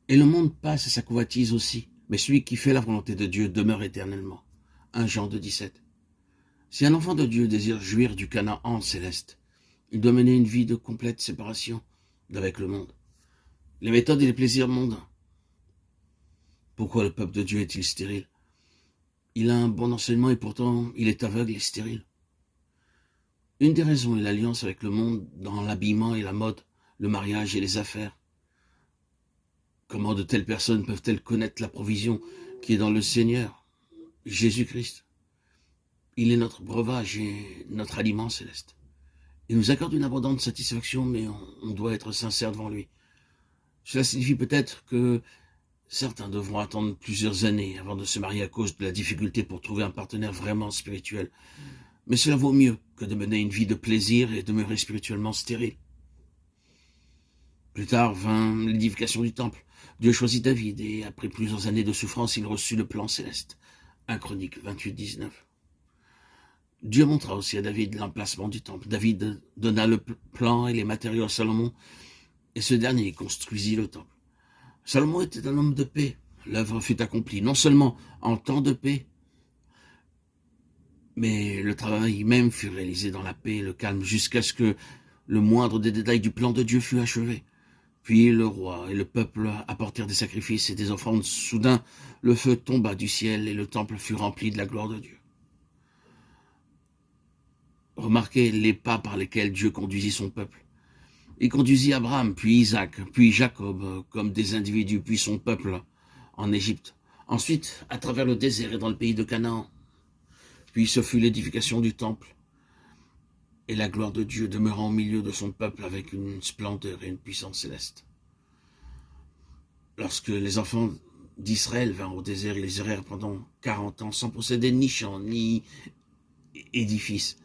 Et le monde passe et sa convoitise aussi, mais celui qui fait la volonté de Dieu demeure éternellement. 1 Jean 2,17. Si un enfant de Dieu désire jouir du Canaan céleste, il doit mener une vie de complète séparation d'avec le monde. Les méthodes et les plaisirs mondains. Pourquoi le peuple de Dieu est-il stérile? Il a un bon enseignement et pourtant il est aveugle et stérile. Une des raisons est l'alliance avec le monde dans l'habillement et la mode, le mariage et les affaires. Comment de telles personnes peuvent-elles connaître la provision qui est dans le Seigneur, Jésus-Christ? Il est notre breuvage et notre aliment céleste. Il nous accorde une abondante satisfaction, mais on doit être sincère devant lui. Cela signifie peut-être que certains devront attendre plusieurs années avant de se marier à cause de la difficulté pour trouver un partenaire vraiment spirituel. Mais cela vaut mieux que de mener une vie de plaisir et demeurer spirituellement stérile. Plus tard vint l'édification du temple. Dieu choisit David et après plusieurs années de souffrance, il reçut le plan céleste. 1 Chroniques 28, 19. Dieu montra aussi à David l'emplacement du temple. David donna le plan et les matériaux à Salomon et ce dernier construisit le temple. Salomon était un homme de paix. L'œuvre fut accomplie, non seulement en temps de paix, mais le travail même fut réalisé dans la paix et le calme jusqu'à ce que le moindre des détails du plan de Dieu fût achevé. Puis le roi et le peuple apportèrent des sacrifices et des offrandes. Soudain, le feu tomba du ciel et le temple fut rempli de la gloire de Dieu. Remarquez les pas par lesquels Dieu conduisit son peuple. Il conduisit Abraham, puis Isaac, puis Jacob, comme des individus, puis son peuple en Égypte. Ensuite, à travers le désert et dans le pays de Canaan. Puis ce fut l'édification du temple. Et la gloire de Dieu demeurant au milieu de son peuple avec une splendeur et une puissance céleste. Lorsque les enfants d'Israël vinrent au désert, ils errèrent pendant 40 ans sans posséder ni champ, ni édifice.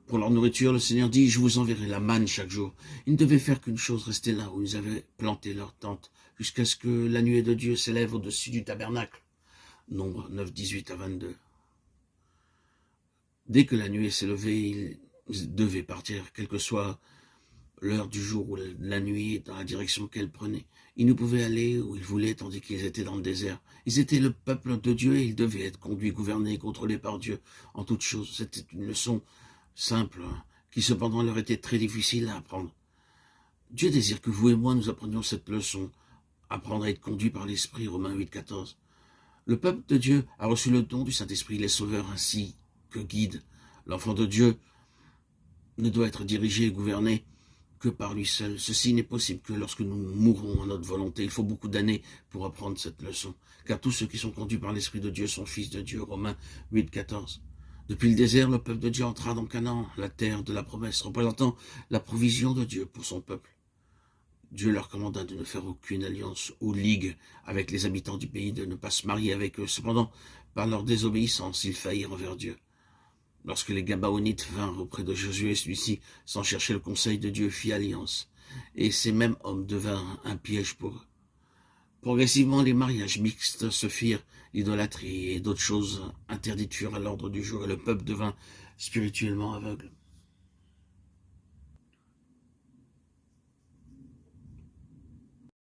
Pour leur nourriture, le Seigneur dit, je vous enverrai la manne chaque jour. Ils ne devaient faire qu'une chose, rester là où ils avaient planté leur tente, jusqu'à ce que la nuée de Dieu s'élève au-dessus du tabernacle. Nombre 9, 18 à 22. Dès que la nuée s'est levée, ils devaient partir, quelle que soit l'heure du jour ou la nuit, dans la direction qu'elle prenait. Ils ne pouvaient aller où ils voulaient, tandis qu'ils étaient dans le désert. Ils étaient le peuple de Dieu et ils devaient être conduits, gouvernés, contrôlés par Dieu en toutes choses. C'était une leçon simple, qui cependant leur était très difficile à apprendre. Dieu désire que vous et moi nous apprenions cette leçon, apprendre à être conduits par l'Esprit, Romains 8, 14. Le peuple de Dieu a reçu le don du Saint-Esprit, les sauveurs ainsi que guide. L'enfant de Dieu ne doit être dirigé et gouverné que par lui seul. Ceci n'est possible que lorsque nous mourrons à notre volonté. Il faut beaucoup d'années pour apprendre cette leçon, car tous ceux qui sont conduits par l'Esprit de Dieu sont fils de Dieu. Romains 8, 14. Depuis le désert, le peuple de Dieu entra dans Canaan, la terre de la promesse, représentant la provision de Dieu pour son peuple. Dieu leur commanda de ne faire aucune alliance ou ligue avec les habitants du pays, de ne pas se marier avec eux. Cependant, par leur désobéissance, ils faillirent envers Dieu. Lorsque les Gabaonites vinrent auprès de Josué, celui-ci, sans chercher le conseil de Dieu, fit alliance. Et ces mêmes hommes devinrent un piège pour eux. Progressivement, les mariages mixtes se firent, l'idolâtrie et d'autres choses interdites furent à l'ordre du jour, et le peuple devint spirituellement aveugle.